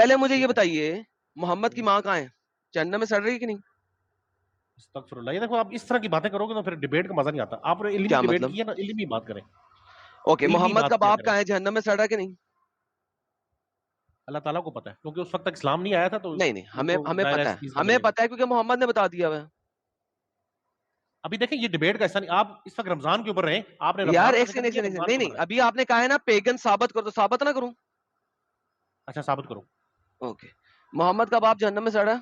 پہلے مجھے یہ بتائیے محمد کی ماں کہاں ہے؟ جہنم میں سڑ رہی کہ نہیں؟ استغفر اللہ. یہ دیکھو آپ اس طرح کی باتیں کرو گے تو پھر ڈیبیٹ کا مزہ نہیں آتا. آپ نے علمی کیا ڈیبیٹ مطلب؟ کی ہے نا, علمی بات کریں. اوکے, علمی محمد بات کا کیا باپ کریں. کہاں ہے؟ جہنم میں سڑ رہا کہ نہیں؟ اللہ تعالیٰ کو پتا ہے, کیونکہ اس وقت تک اسلام نہیں آیا تھا تو نہیں, ان کو ہمیں ظاہر پتا اس ہے, چیز کا ہمیں نالج ہے. پتا ہے کیونکہ محمد نے بتا دیا ہوا. ابھی دیکھیں یہ ڈیبیٹ کا ایسا نہیں, آپ اس وقت رمضان کے اوپر رہیں, آپ نے یار رمضان کا ایک ذکر سیکنڈ, کیا, رمضان کے نہیں, اوپر رہیں. ابھی آپ نے کہا ہے نا پیگن ثابت کر دو, ثابت نہ کروں. اچھا ثابت کرو. اوکے, محمد کا باپ جہنم میں سڑا,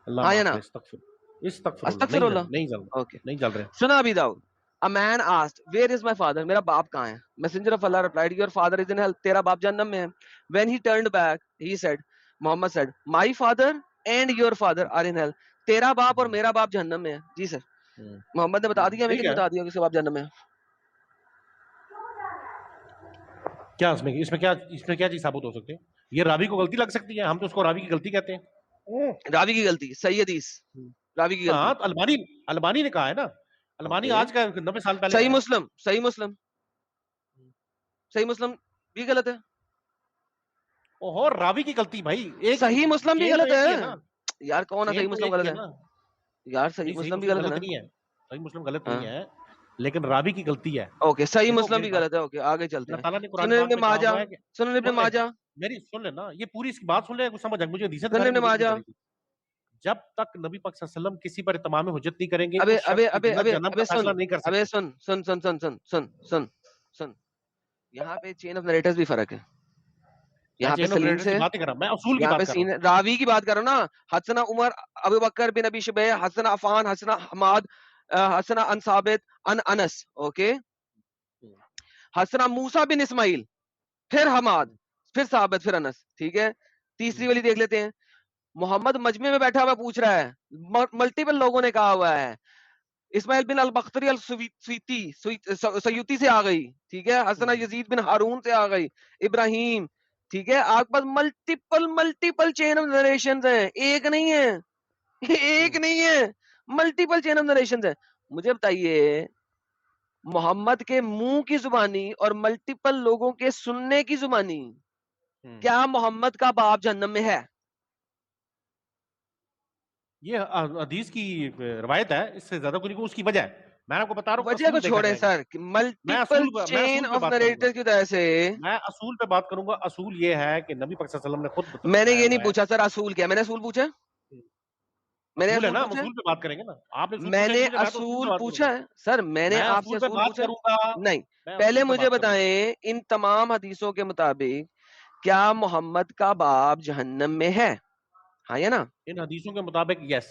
اللہ ہاں یا معاف نا؟ کرے. استغفر اللہ. استغفر اللہ. اوکے, نہیں جل رہے. سنا ابھی داؤد. A man asked, where is my father? میرا باپ کہاں ہے؟ Messenger of Allah replied, your father is in hell. تیرا باپ جہنم میں ہے. When he turned back, he said, Muhammad said, my father and your father are in hell. تیرا باپ اور میرا باپ جہنم میں ہے. جی سر. محمد نے بتا دیا, ہمیں ٹھیک کہ نہیں ہے. بتا دیا کہ اس کا باپ جہنم میں ہے؟ کیا اس میں کیا چیز ثابت ہو سکتی ہے؟ یہ راوی کو غلطی لگ سکتی ہے, ہم تو اس کو راوی کی غلطی کہتے ہیں. راوی کی غلطی, صحیح حدیث, راوی کی غلطی. ہاں تو البانی نے کہا ہے نا, البانی آج کا 90 سال پہلے. صحیح مسلم, صحیح مسلم, صحیح مسلم بھی غلط ہے. اوہو, راوی کی غلطی بھائی, ایک صحیح مسلم بھی چین تو غلط ایک ہی ہے ہے نا. یار. کون ہے چین صحیح تو مسلم ایک غلط ہی ہے؟ نا. یار صحیح نہیں مسلم بھی غلط ہے نا. نہیں ہے, صحیح مسلم غلط ہاں, نہیں ہے, لیکن راوی کی غلطی ہے. اوکے, صحیح دیکھو مسلم میری بھی بات, غلط ہے. اوکے, آگے چلتے اللہ ہیں. تعالیٰ نے قرآن سنن پاک ابن میں کہا ماجہ, ہوا ہے کہ سنن ابن ماجہ, میری سن لینا, یہ پوری اس کی بات سن لے, کچھ سمجھ مجھے حدیث سنن دکھانی, ابن مجھے نہیں ماجہ. دکھانی تھی. جب تک نبی پاک صلی اللہ علیہ وسلم کسی پر اتمام حجت نہیں کریں گے, ابے اس ابے شخص کی ابے جنت ابے جہنم ابے کا سن, فیصلہ نہیں کر ابے سکتے. سن سن سن سن سن سن سن سن. یہاں پہ چین آف نریٹرز بھی فرق ہے. میں یہاں پہ چین آف سلیم ریلیٹر کی سے, بات نہیں کر رہا, میں اصول کی یہاں پہ بات کر رہا ہوں. راوی کی بات کرو نا. حسنا عمر, ابو بکر بن ابی شبیہ, حسنا عفان, حسنا حماد, حسنا ان ثابت, ان انس. اوکے, حسنا موسیٰ بن اسماعیل, پھر حماد, پھر ثابت, پھر انس. ٹھیک ہے, تیسری والی دیکھ لیتے ہیں. محمد مجمع میں بیٹھا ہوا پوچھ رہا ہے, ملٹیپل لوگوں نے کہا ہوا ہے, اسماعیل بن البختری سیوطی سے آ گئی. ٹھیک ہے, حسنا یزید بن ہارون سے آ گئی, ابراہیم. ٹھیک ہے, آپ کے پاس ملٹیپل چین آف نریشنز ہیں, ایک نہیں ہے, ایک نہیں ہے, ملٹیپل چین آف نریشنز ہیں. مجھے بتائیے, محمد کے منہ کی زبانی اور ملٹیپل لوگوں کے سننے کی زبانی, کیا محمد کا باپ جہنم میں ہے؟ یہ حدیث کی روایت ہے, اس سے زیادہ کچھ نہیں, اس کی وجہ ہے میں آپ کو بتا رہا ہوں. وجہ کو اصول دیکھا چھوڑیں جائے گا. سر, ملٹیپل میں چین اصول پہ آف بات کروں گا, نریٹر کی وجہ سے. میں اصول پہ بات کروں گا. اصول یہ ہے کہ نبی پاک صلی اللہ علیہ وسلم نے خود میں نے بتایا یہ ہوا نہیں ہے. پوچھا سر اصول کیا, میں نے اصول پوچھا, میں نے اصول ہے اصول نا, ہم پوچھا, اصول پہ بات کریں گے نا. آپ نے اصول میں پوچھا نے مجھے, میں تو اصول پہ اصول بات کروں گا. پوچھا ہے سر, میں نے میں آپ سے اصول پہ اصول بات پوچھا کروں گا. نہیں. میں پہلے اصول پہ مجھے بات کروں گا. بتائیں, ان تمام حدیثوں کے مطابق کیا محمد کا باپ جہنم میں ہے؟ ہاں یا نا؟ ان حدیثوں کے مطابق یس,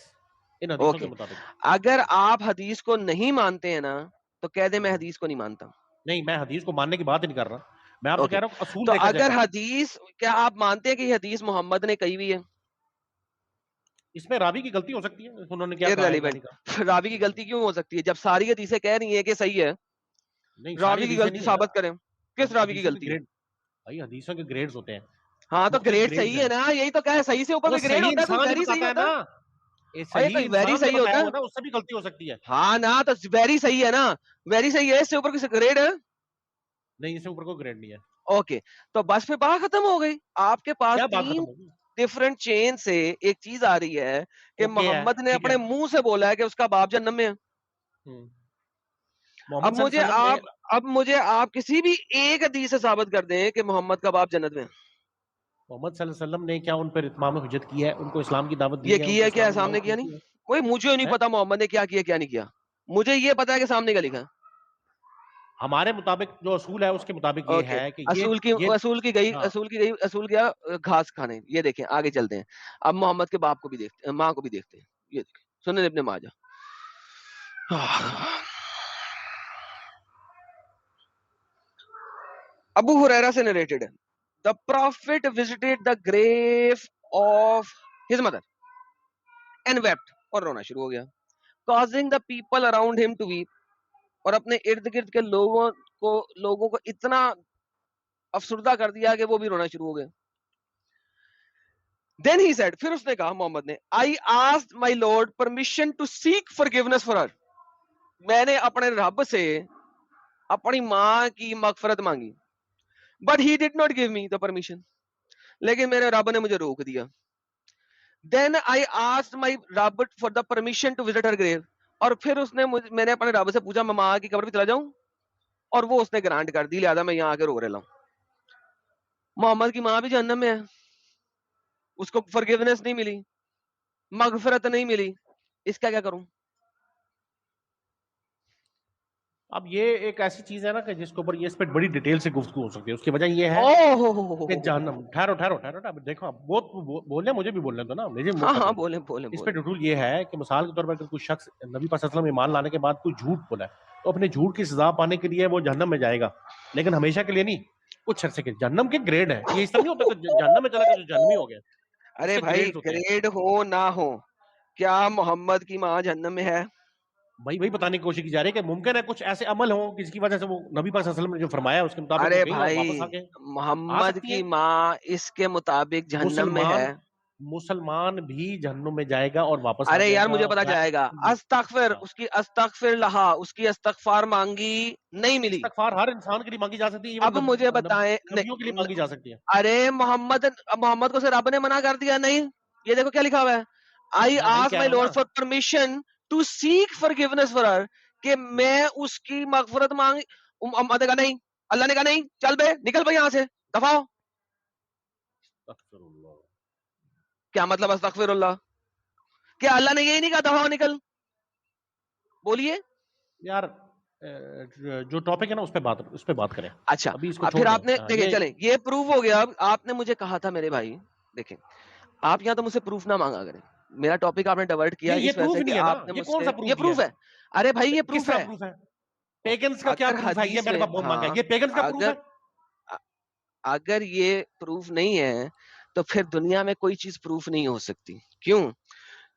ان حدیثوں کے اوکے, مطابق. اگر آپ حدیث کو نہیں مانتے ہیں نا تو کہہ دیں میں حدیث کو نہیں مانتا. نہیں, میں حدیث کو ماننے کی بات ہی نہیں کر رہا, میں آپ سے اوکے, کہہ رہا ہوں اصول تو دیکھا جائے اگر گا. حدیث, کیا آپ مانتے ہیں کہ یہ حدیث محمد نے کہی ہوئی ہے؟ اس میں راوی کی غلطی ہو سکتی ہے, انہوں نے کیا کہا ہے کیا نہیں کہا. irrelevant. راوی کی غلطی کیوں ہو سکتی ہے جب ساری حدیثیں کہہ رہی ہیں کہ صحیح ہے؟ نہیں, ساری راوی کی حدیثیں غلطی نہیں ہے نا. ثابت کریں, کس راوی کی حدیثوں کے غلطی ہے؟ گریڈ, بھائی حدیثوں کے گریڈز ہوتے ہیں, ہاں تو مختلف گریڈ گریڈز صحیح ہیں. ہے نا, یہی تو کہا, صحیح سے اوپر وہ کوئی گریڈ صحیح ہوتا ہے, کوئی انسان جو ویری صحیح بتاتا ہے ہوتا نا, ہے, یہ اور یہ صحیح کوئی ویری انسان جو صحیح بتایا ہوتا ہوا ہے. نا, اس سے بھی غلطی ہو سکتی ہے. ہاں نا, تو ویری صحیح ہے نا, ویری صحیح ہے, اس سے اوپر کسی گریڈ ہے نہیں, اس سے اوپر کوئی گریڈ نہیں ہے. اوکے, تو بس پھر بات ختم ہو گئی. آپ کے پاس کیا بات تین ختم ہوگی. ڈفرنٹ چین سے ایک چیز آ رہی ہے کہ اوکے ہے, محمد نے ٹھیک ہے. اپنے منہ سے بولا ہے کہ اس کا باپ جہنم میں ہے. محمد صلی اللہ علیہ وسلم نے, اب مجھے آپ کسی بھی ایک حدیث سے ثابت کر دیں کہ محمد کا باپ جنت میں ہے. محمد صلی اللہ علیہ وسلم نے کیا ان پر اتمام حجت کی ہے, ان کو اسلام کی دعوت یہ دی ہے, ان کی کو ہے کیا اسلام کی سامنے دعوت کیا دی نہیں؟ ہے. کوئی مجھے نہیں پتا محمد نے کیا کیا کیا نہیں کیا, مجھے یہ پتا ہے کہ سامنے کا لکھا. ہمارے مطابق جو اصول ہے اس کے مطابق یہ اوکے, ہے کہ اصول کی گئی, ہاں, اصول کیا گھاس کھانے. یہ دیکھیں آگے چلتے ہیں, اب محمد کے باپ کو بھی دیکھتے ہیں, ماں کو بھی دیکھتے ہیں. یہ دیکھیں سنن ابن ماجہ. ابو ہریرہ سے نریٹڈ ہے, the prophet visited the grave of his mother and wept, اور رونا شروع ہو گیا, causing the people around him to weep, اور اپنے ارد گرد کے لوگوں کو اتنا افسردہ کر دیا کہ وہ بھی رونا شروع ہو گئے. Then he said, پھر اس نے کہا محمد نے, I asked my Lord permission to seek forgiveness for her. میں نے اپنے رب سے اپنی ماں کی مغفرت مانگی, but he did not give me the permission. لیکن میرے رب نے مجھے روک دیا. Then I asked my Rabb for the permission to visit her grave. اور پھر اس نے میں نے اپنے رب سے پوچھا میں ماں کی قبر پہ چلا جاؤں, اور وہ اس نے گرانٹ کر دی, لہذا میں یہاں آ کے رو رہا ہوں. محمد کی ماں بھی جہنم میں ہے, اس کو فرگیونیس نہیں ملی, مغفرت نہیں ملی, اس کا کیا کروں؟ اب یہ ایک ایسی چیز ہے نا کہ جس کے اوپر یہ اس پہ بڑی ڈیٹیل سے گفتگو ہو سکتی ہے. اس کی وجہ یہ ہے کہ جہنم, ٹھہرو دیکھو بہت بولنے, مجھے بھی بولنے دو نا, مجھے ہاں ہاں بولیں بولیں. اس پہ ڈٹول یہ ہے کہ مثال کے طور پر اگر کوئی شخص نبی پاک صلی اللہ علیہ وسلم ایمان لانے کے بعد کوئی جھوٹ بولا ہے تو اپنے جھوٹ کی سزا پانے کے لیے وہ جہنم میں جائے گا, لیکن ہمیشہ کے لیے نہیں, کچھ عرصے کے. جہنم کے گریڈ ہے, یہ اس طرح نہیں ہوتا کہ جہنم میں چلا گیا تو جہنمی ہو گیا. ارے بھائی گریڈ ہو نہ ہو, کیا محمد کی ماں جہنم میں ہے؟ بھائی وہی بتانے کی کوشش کی جا رہی ہے کہ ممکن ہے کچھ ایسے عمل ہوں جس کی وجہ سے وہ نبی پاک صلی اللہ علیہ وسلم نے جو فرمایا اس کے مطابق ارے گئی اور واپس آ بھائی گئے. محمد کی ماں اس کے مطابق جہنم میں ہے. مسلمان بھی جہنم میں جائے گا اور واپس آ ارے جائے یار گا. مجھے پتا جائے گا. استغفر, اس کی استغفر لہا, اس کی استغفار مانگی نہیں ملی. استغفار ہر انسان کے لیے مانگی جا سکتی ہے, اب مجھے بتائیں, نبیوں کے لیے مانگی جا سکتی ہے. ارے محمد کو سے رب نے منع کر دیا نہیں. یہ دیکھو کیا لکھا ہوا ہے, I ask my Lord for permission to seek forgiveness for her, کہ میں اس کی مغفرت مانگی. محمد نے کہا نہیں, اللہ نے کہا نہیں, چل بے نکل بھائی یہاں سے, دفع ہو. کیا مطلب استغفر اللہ؟ کیا اللہ نے یہی نہیں کہا دفع ہو نکل؟ بولیے یار جو ٹاپک ہے نا اس پہ بات کریں. اچھا پھر آپ نے دیکھیں, چلیں یہ پروف ہو گیا. آپ نے مجھے کہا تھا میرے بھائی, دیکھیں آپ یہاں تو مجھ سے پروف نہ مانگا کریں. میرا ٹاپک آپ نے ڈیورٹ کیا اس وجہ سے کہ آپ نے مجھ سے, یہ پروف ہے. ارے بھائی یہ پروف ہے. پیگنز کا کیا پروف ہے؟ یہ میں نے بہت مانگا ہے, یہ پیگنز کا پروف ہے. اگر یہ پروف نہیں ہے تو پھر دنیا میں کوئی چیز پروف نہیں ہو سکتی. کیوں؟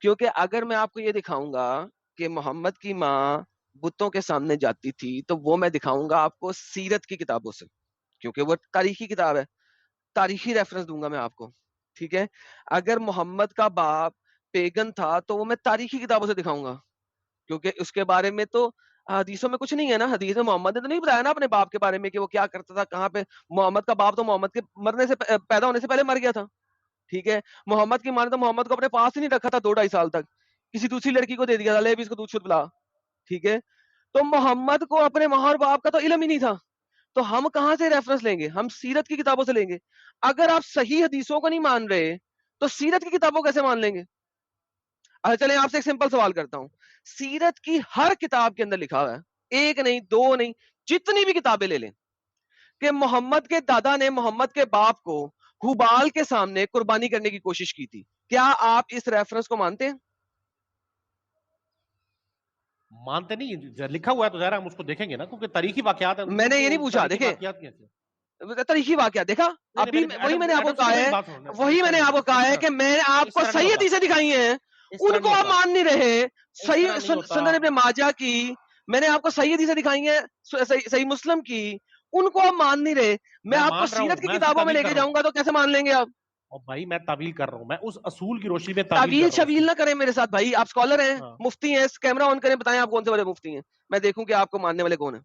کیونکہ اگر میں آپ کو یہ دکھاؤں گا کہ محمد کی ماں بتوں کے سامنے جاتی تھی تو وہ میں دکھاؤں گا آپ کو سیرت کی کتابوں سے, کیونکہ وہ تاریخی کتاب ہے, تاریخی ریفرنس دوں گا میں آپ کو. ٹھیک ہے, اگر محمد کا باپ پیگن تھا تو وہ میں تاریخی کتابوں سے دکھاؤں گا, کیونکہ اس کے بارے میں تو حدیثوں میں کچھ نہیں ہے نا. حدیث میں محمد نے تو نہیں بتایا نا اپنے باپ کے بارے میں کہ وہ کیا کرتا تھا, کہاں پہ. محمد کا باپ تو محمد کے مرنے سے پیدا ہونے سے پہلے مر گیا تھا. ٹھیک ہے, محمد کی ماں نے تو محمد کو اپنے پاس ہی نہیں رکھا تھا 2-2.5 سال تک, کسی دوسری لڑکی کو دے دیا تھا, لے بھی اس کو دودھ شدھ پلا. ٹھیک ہے, تو محمد کو اپنے ماں اور باپ کا تو علم ہی نہیں تھا, تو ہم کہاں سے ریفرنس لیں گے؟ ہم سیرت کی کتابوں سے لیں گے. اگر آپ صحیح حدیثوں کو نہیں مان رہے تو سیرت کی کتابوں کیسے مان لیں گے؟ اچھا چلیں آپ سے ایک سمپل سوال کرتا ہوں. سیرت کی ہر کتاب کے اندر لکھا ہوا ہے, ایک نہیں دو نہیں, جتنی بھی کتابیں لے لیں, کہ محمد کے دادا نے محمد کے باپ کو حبال کے سامنے قربانی کرنے کی کوشش کی تھی. کیا آپ اس ریفرنس کو مانتے ہیں؟ مانتے نہیں, لکھا ہوا ہے تو ظاہر ہم اس کو دیکھیں گے نا, کیونکہ تاریخی واقعات ہیں. میں نے یہ نہیں پوچھا, دیکھیں تاریخی واقعہ دیکھا, ابھی وہی میں نے آپ کو کہا ہے, وہی میں نے آپ کو کہا ہے کہ میں نے آپ کو صحیح حدیثیں دکھائی ہیں, ان کو آپ مان نہیں رہے. صحیح سنن ابن ماجہ کی میں نے آپ کو صحیح حدیثیں دکھائی ہیں, صحیح مسلم کی, ان کو آپ مان نہیں رہے. میں آپ کو سیرت کی کتابوں میں لے کے جاؤں گا تو کیسے مان لیں گے آپ؟ بھائی میں تعویل کر رہا ہوں, میں اس اصول کی روشنی میں تعویل شبیل نہ کریں میرے ساتھ بھائی. آپ اسکالر ہیں, مفتی ہیں, کیمرہ آن کریں, بتائیں آپ کون سے بڑے مفتی ہیں, میں دیکھوں کہ آپ کو ماننے والے کون ہیں.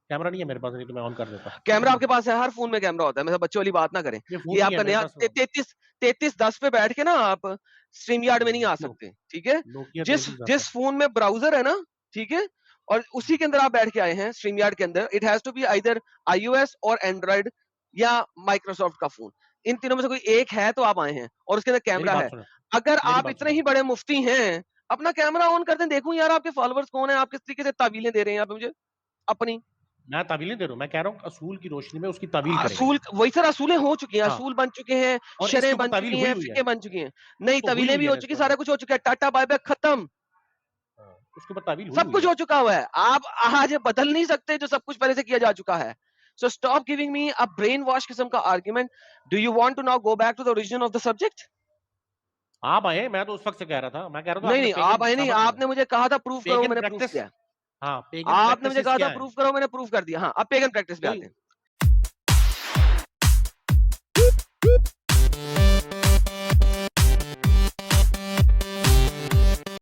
کیمرہ نہیں ہے میرے پاس, نہیں تو میں آن کر دیتا. کیمرہ آپ کے پاس ہے, ہر فون میں کیمرہ ہوتا ہے, میرے بچوں والی بات نہ کریں. یہ آپ کا نیا 3310 پہ بیٹھ کے نا آپ اسٹریم یارڈ میں نہیں آ سکتے. ٹھیک ہے, جس فون میں براؤزر ہے نا, ٹھیک ہے, اور اسی کے اندر آپ بیٹھ کے آئے ہیں اسٹریم یارڈ کے اندر, it has to be either iOS اور اینڈرائڈ یا مائکروسافٹ کا فون, ان تینوں میں سے کوئی ایک ہے تو آپ آئے ہیں, اور اس کے اندر کیمرہ ہے. اگر آپ اتنے ہی بڑے مفتی ہیں, اپنا کیمرہ آن کر دیں, دیکھوں یار آپ کے فالوورز کون ہیں, آپ کس طریقے سے تعویلیں دے رہے ہیں آپ مجھے اپنی. میں تعویلیں دے رہا ہوں, میں کہہ رہا ہوں اصول کی روشنی میں اس کی تعویل کریں. اصول وہی سر اصولیں ہو چکی ہیں, اصول بن چکے ہیں, شرعیں بن چکی ہیں, فقہ بن چکی ہیں. نہیں تعویلیں بھی ہو چکی, سارا کچھ ہو چکا ہے, ٹاٹا بائے بائے ختم, سب کچھ ہو چکا ہوا ہے. آپ آج بدل نہیں سکتے جو سب کچھ پہلے سے کیا جا چکا ہے. So stop giving me a brainwash قسم کا argument. Do you want to now go back to the origin of the subject? آپ آئے, میں تو اس وقت سے کہہ رہا تھا, میں کہہ رہا تھا نہیں آپ آئے نہیں, آپ نے مجھے کہا تھا پروف کرو, میں نے پروف کیا. آپ نے مجھے کہا تھا پروف کرو, میں نے پروف کر دیا. ہاں اب پیگن پریکٹس پہ آتے ہیں.